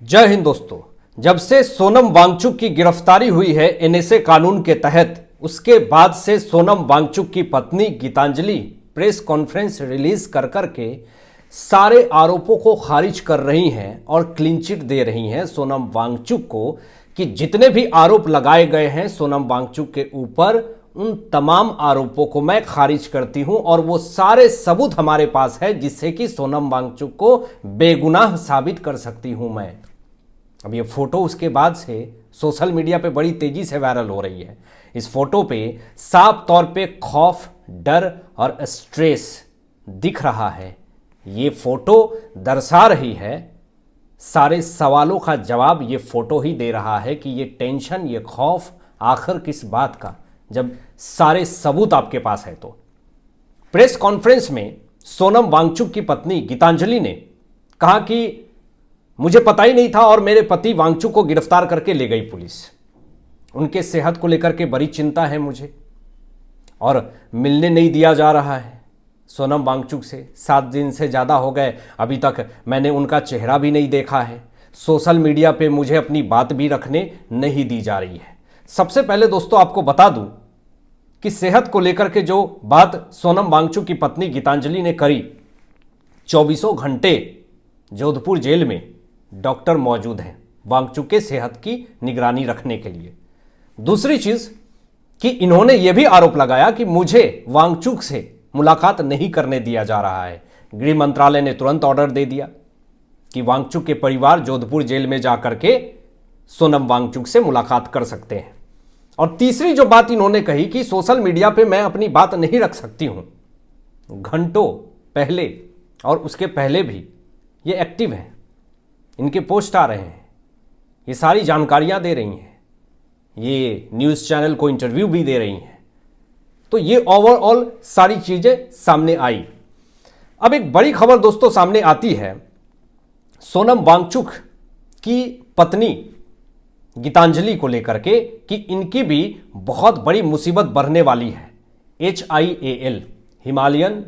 जय हिंद दोस्तों। जब से सोनम वांगचुक की गिरफ्तारी हुई है एनएसए कानून के तहत, उसके बाद से सोनम वांगचुक की पत्नी गीतांजलि प्रेस कॉन्फ्रेंस रिलीज कर करके सारे आरोपों को खारिज कर रही हैं और क्लीन चिट दे रही हैं सोनम वांगचुक को कि जितने भी आरोप लगाए गए हैं सोनम वांगचुक के ऊपर, उन तमाम आरोपों को मैं खारिज करती हूं और वो सारे सबूत हमारे पास है जिससे कि सोनम वांगचुक को बेगुनाह साबित कर सकती हूं मैं। अब ये फोटो उसके बाद से सोशल मीडिया पे बड़ी तेजी से वायरल हो रही है। इस फोटो पे साफ तौर पे खौफ, डर और स्ट्रेस दिख रहा है। ये फोटो दर्शा रही है, सारे सवालों का जवाब ये फोटो ही दे रहा है कि ये टेंशन, ये खौफ आखिर किस बात का, जब सारे सबूत आपके पास है। तो प्रेस कॉन्फ्रेंस में सोनम वांगचुक की पत्नी गीतांजलि ने कहा कि मुझे पता ही नहीं था और मेरे पति वांगचुक को गिरफ्तार करके ले गई पुलिस। उनके सेहत को लेकर के बड़ी चिंता है मुझे और मिलने नहीं दिया जा रहा है सोनम वांगचुक से। 7 दिन से ज़्यादा हो गए, अभी तक मैंने उनका चेहरा भी नहीं देखा है। सोशल मीडिया पे मुझे अपनी बात भी रखने नहीं दी जा रही है। सबसे पहले दोस्तों आपको बता दूं कि सेहत को लेकर के जो बात सोनम वांगचुक की पत्नी गीतांजलि ने करी, 24 घंटे जोधपुर जेल में डॉक्टर मौजूद हैं वांगचुक के सेहत की निगरानी रखने के लिए। दूसरी चीज कि इन्होंने यह भी आरोप लगाया कि मुझे वांगचुक से मुलाकात नहीं करने दिया जा रहा है। गृह मंत्रालय ने तुरंत ऑर्डर दे दिया कि वांगचुक के परिवार जोधपुर जेल में जाकर के सोनम वांगचुक से मुलाकात कर सकते हैं। और तीसरी जो बात इन्होंने कही कि सोशल मीडिया पे मैं अपनी बात नहीं रख सकती हूं। घंटों पहले और उसके पहले भी ये एक्टिव हैं, इनके पोस्ट आ रहे हैं, ये सारी जानकारियां दे रही हैं, ये न्यूज़ चैनल को इंटरव्यू भी दे रही हैं। तो ये ओवरऑल सारी चीज़ें सामने आई। अब एक बड़ी खबर दोस्तों सामने आती है सोनम वांगचुक की पत्नी गीतांजलि को लेकर के कि इनकी भी बहुत बड़ी मुसीबत बढ़ने वाली है। HIAL, Himalayan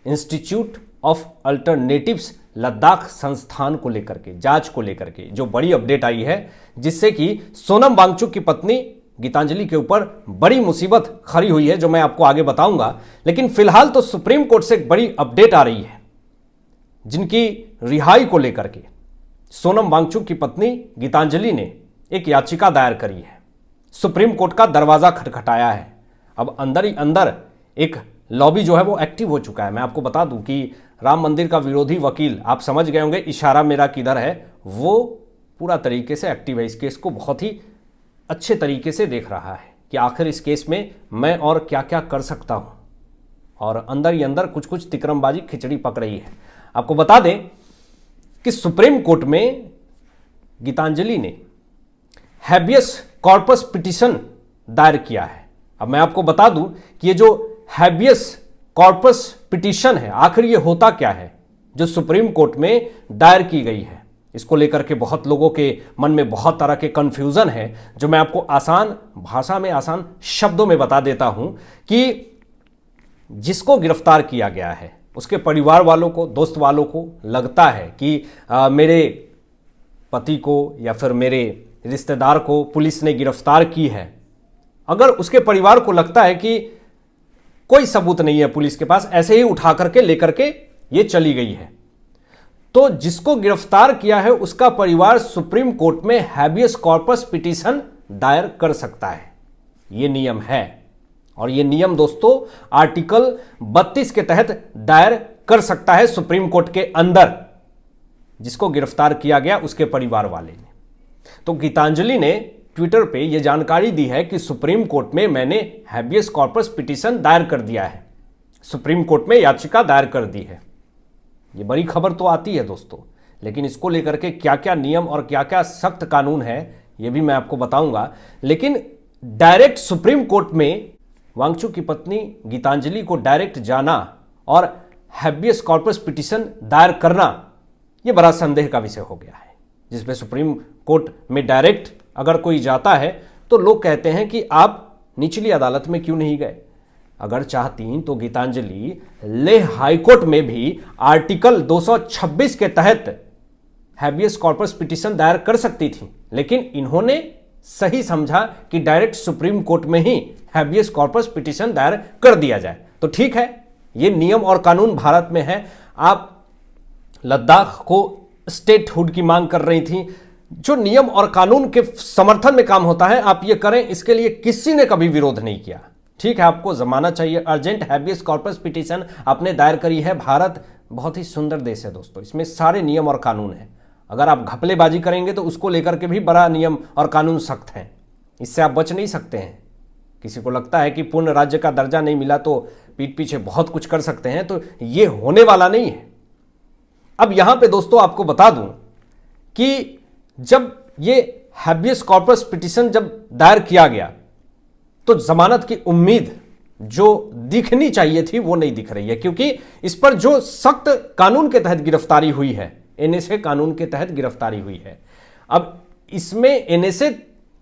institute of alternatives Ladakh संस्थान को लेकर के, जांच को लेकर के जो बड़ी अपडेट आई है, जिससे कि सोनम वांगचुक की पत्नी गीतांजलि के ऊपर बड़ी मुसीबत खड़ी हुई है, जो मैं आपको आगे बताऊंगा। लेकिन फिलहाल तो सुप्रीम कोर्ट से एक बड़ी अपडेट आ रही है, जिनकी रिहाई को लेकर के सोनम वांगचुक की पत्नी गीतांजलि ने एक याचिका दायर करी है। सुप्रीम कोर्ट का दरवाजा खटखटाया है। अब अंदर ही अंदर एक लॉबी जो है वो एक्टिव हो चुका है। मैं आपको बता दूं कि राम मंदिर का विरोधी वकील, आप समझ गए होंगे इशारा मेरा किधर है, वो पूरा तरीके से एक्टिव है। इस केस को बहुत ही अच्छे तरीके से देख रहा है कि आखिर इस केस में मैं और क्या क्या कर सकता हूं। और अंदर ही अंदर कुछ कुछ तिकरमबाजी खिचड़ी पक रही है। आपको बता दें कि सुप्रीम कोर्ट में गीतांजलि ने हैबियस कॉर्पस पिटीशन दायर किया है। अब मैं आपको बता दूं कि ये जो हैबियस कॉर्पस पिटीशन है, आखिर ये होता क्या है, जो सुप्रीम कोर्ट में दायर की गई है। इसको लेकर के बहुत लोगों के मन में बहुत तरह के कंफ्यूजन है, जो मैं आपको आसान भाषा में, आसान शब्दों में बता देता हूं कि जिसको गिरफ्तार किया गया है उसके परिवार वालों को, दोस्त वालों को लगता है कि मेरे पति को या फिर मेरे रिश्तेदार को पुलिस ने गिरफ्तार की है। अगर उसके परिवार को लगता है कि कोई सबूत नहीं है पुलिस के पास, ऐसे ही उठा करके लेकर के ये चली गई है, तो जिसको गिरफ्तार किया है उसका परिवार सुप्रीम कोर्ट में हैबियस कॉर्पस पिटीशन दायर कर सकता है। ये नियम है और ये नियम दोस्तों आर्टिकल 32 के तहत दायर कर सकता है सुप्रीम कोर्ट के अंदर, जिसको गिरफ्तार किया गया उसके परिवार वाले ने। तो गीतांजलि ने ट्विटर पे यह जानकारी दी है कि सुप्रीम कोर्ट में मैंने हैबियस कॉर्पस पिटीशन दायर कर दिया है, सुप्रीम कोर्ट में याचिका दायर कर दी है। ये बड़ी खबर तो आती है दोस्तों, लेकिन इसको लेकर के क्या क्या नियम और क्या क्या सख्त कानून है ये भी मैं आपको बताऊंगा। लेकिन डायरेक्ट सुप्रीम कोर्ट में वांगचुक की पत्नी गीतांजलि को डायरेक्ट जाना और हैबियस कॉर्पस पिटीशन दायर करना, यह बड़ा संदेह का विषय हो गया है, जिसमें सुप्रीम कोर्ट में डायरेक्ट अगर कोई जाता है तो लोग कहते हैं कि आप निचली अदालत में क्यों नहीं गए। अगर चाहती तो गीतांजलि लेह हाईकोर्ट में भी आर्टिकल 226 के तहत हैबियस कॉर्पस पिटीशन दायर कर सकती थी, लेकिन इन्होंने सही समझा कि डायरेक्ट सुप्रीम कोर्ट में ही हैबियस कॉर्पस पिटीशन दायर कर दिया जाए। तो ठीक है, ये नियम और कानून भारत में है। आप लद्दाख को स्टेटहुड की मांग कर रही थी, जो नियम और कानून के समर्थन में काम होता है आप ये करें, इसके लिए किसी ने कभी विरोध नहीं किया। ठीक है, आपको जमाना चाहिए, अर्जेंट हैबियस कॉर्पस पिटीशन आपने दायर करी है। भारत बहुत ही सुंदर देश है दोस्तों, इसमें सारे नियम और कानून हैं। अगर आप घपलेबाजी करेंगे तो उसको लेकर के भी बड़ा नियम और कानून सख्त हैं, इससे आप बच नहीं सकते हैं। किसी को लगता है कि पूर्ण राज्य का दर्जा नहीं मिला तो पीठ पीछे बहुत कुछ कर सकते हैं, तो ये होने वाला नहीं है। अब यहां पे दोस्तों आपको बता दूं कि जब ये हैबियस कॉर्पस पिटीशन जब दायर किया गया तो जमानत की उम्मीद जो दिखनी चाहिए थी वो नहीं दिख रही है, क्योंकि इस पर जो सख्त कानून के तहत गिरफ्तारी हुई है, एनएसए कानून के तहत गिरफ्तारी हुई है। अब इसमें एनएसए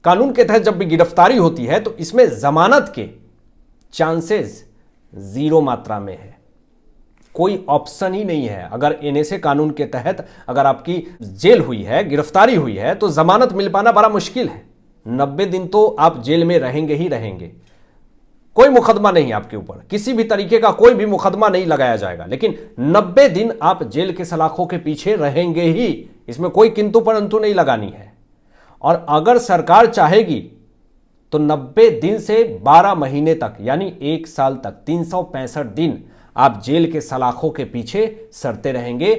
कानून के तहत जब भी गिरफ्तारी होती है तो इसमें जमानत के चांसेस जीरो मात्रा में है, कोई ऑप्शन ही नहीं है। अगर एनएसए कानून के तहत अगर आपकी जेल हुई है, गिरफ्तारी हुई है, तो जमानत मिल पाना बड़ा मुश्किल है। 90 दिन तो आप जेल में रहेंगे ही रहेंगे। कोई मुकदमा नहीं आपके ऊपर, किसी भी तरीके का कोई भी मुकदमा नहीं लगाया जाएगा, लेकिन 90 दिन आप जेल के सलाखों के पीछे रहेंगे ही, इसमें कोई किंतु परंतु नहीं लगानी है। और अगर सरकार चाहेगी तो 90 दिन से 12 महीने तक यानी 1 साल तक 365 दिन आप जेल के सलाखों के पीछे सरते रहेंगे।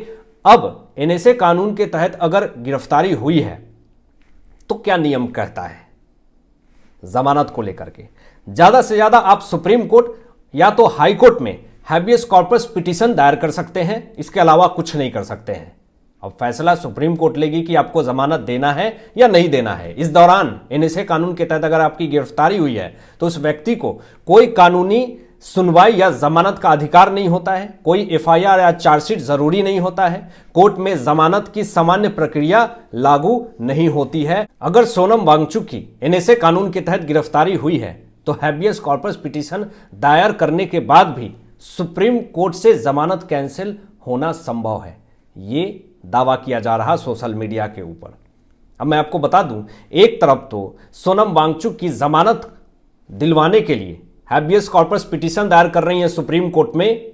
अब एनएसए कानून के तहत अगर गिरफ्तारी हुई है तो क्या नियम कहता है जमानत को लेकर के? ज्यादा से ज्यादा आप सुप्रीम कोर्ट या तो हाई कोर्ट में हैबियस कॉर्पस पिटीशन दायर कर सकते हैं, इसके अलावा कुछ नहीं कर सकते हैं। अब फैसला सुप्रीम कोर्ट लेगी कि आपको जमानत देना है या नहीं देना है। इस दौरान एनएसए कानून के तहत अगर आपकी गिरफ्तारी हुई है तो उस व्यक्ति को कोई कानूनी सुनवाई या जमानत का अधिकार नहीं होता है, कोई एफआईआर या चार्जशीट जरूरी नहीं होता है, कोर्ट में जमानत की सामान्य प्रक्रिया लागू नहीं होती है। अगर सोनम वांगचुक की एनएसए कानून के तहत गिरफ्तारी हुई है तो हैबियस कॉर्पस पिटीशन दायर करने के बाद भी सुप्रीम कोर्ट से जमानत कैंसिल होना संभव है, ये दावा किया जा रहा सोशल मीडिया के ऊपर। अब मैं आपको बता दूं, एक तरफ तो सोनम वांगचुक की जमानत दिलवाने के लिए हैबियस कॉर्पस पिटीशन दायर कर रही है सुप्रीम कोर्ट में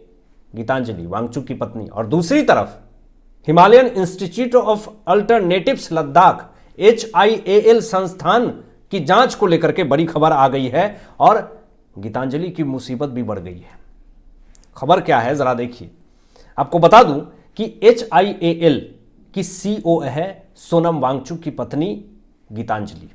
गीतांजलि वांगचुक की पत्नी, और दूसरी तरफ Himalayan institute of alternatives Ladakh HIAL संस्थान की जांच को लेकर के बड़ी खबर आ गई है और गीतांजलि की मुसीबत भी बढ़ गई है। खबर क्या है जरा देखिए। आपको बता दूं कि HIAL की CEO है सोनम वांगचुक की पत्नी गीतांजलि,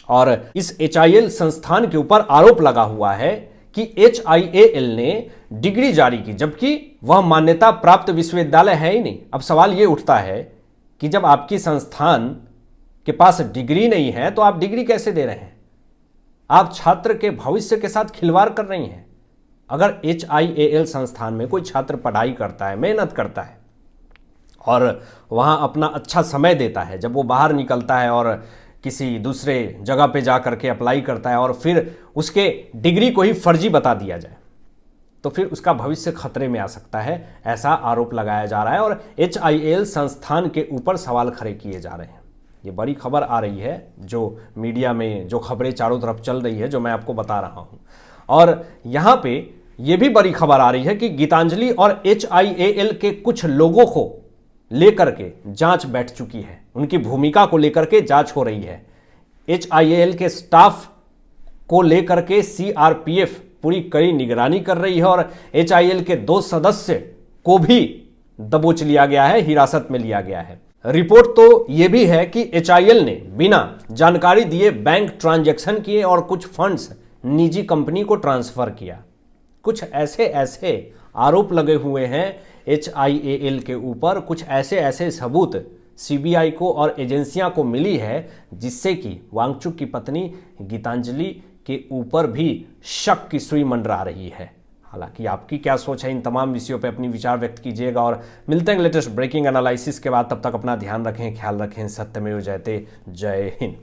और इस HIAL संस्थान के ऊपर आरोप लगा हुआ है कि HIAL ने डिग्री जारी की, जबकि वह मान्यता प्राप्त विश्वविद्यालय है ही नहीं। अब सवाल यह उठता है कि जब आपकी संस्थान के पास डिग्री नहीं है तो आप डिग्री कैसे दे रहे हैं? आप छात्र के भविष्य के साथ खिलवाड़ कर रही हैं। अगर HIAL संस्थान में कोई छात्र पढ़ाई करता है, मेहनत करता है और वहाँ अपना अच्छा समय देता है, जब वो बाहर निकलता है और किसी दूसरे जगह पे जा करके अप्लाई करता है और फिर उसके डिग्री को ही फर्जी बता दिया जाए, तो फिर उसका भविष्य खतरे में आ सकता है, ऐसा आरोप लगाया जा रहा है और HIAL संस्थान के ऊपर सवाल खड़े किए जा रहे हैं। ये बड़ी खबर आ रही है, जो मीडिया में जो खबरें चारों तरफ चल रही है, जो मैं आपको बता रहा हूं। और यहां पे ये भी बड़ी खबर आ रही है कि गीतांजलि और HIAL के कुछ लोगों को लेकर के जांच बैठ चुकी है, उनकी भूमिका को लेकर के जांच हो रही है। HIAL के स्टाफ को लेकर के CRPF पूरी कड़ी निगरानी कर रही है और HIAL के 2 सदस्य को भी दबोच लिया गया है, हिरासत में लिया गया है। रिपोर्ट तो यह भी है कि HIAL ने बिना जानकारी दिए बैंक ट्रांजैक्शन किए और कुछ फंड्स निजी कंपनी को ट्रांसफर किया। कुछ ऐसे आरोप लगे हुए हैं HIAL के ऊपर, कुछ ऐसे सबूत CBI को और एजेंसियां को मिली है, जिससे कि वांगचुक की पत्नी गीतांजलि के ऊपर भी शक की सुई मंडरा रही है। हालांकि आपकी क्या सोच है इन तमाम विषयों पे अपनी विचार व्यक्त कीजिएगा और मिलते हैं लेटेस्ट ब्रेकिंग एनालिसिस के बाद। तब तक अपना ध्यान रखें, ख्याल रखें। सत्यमेव जयते। जय हिंद।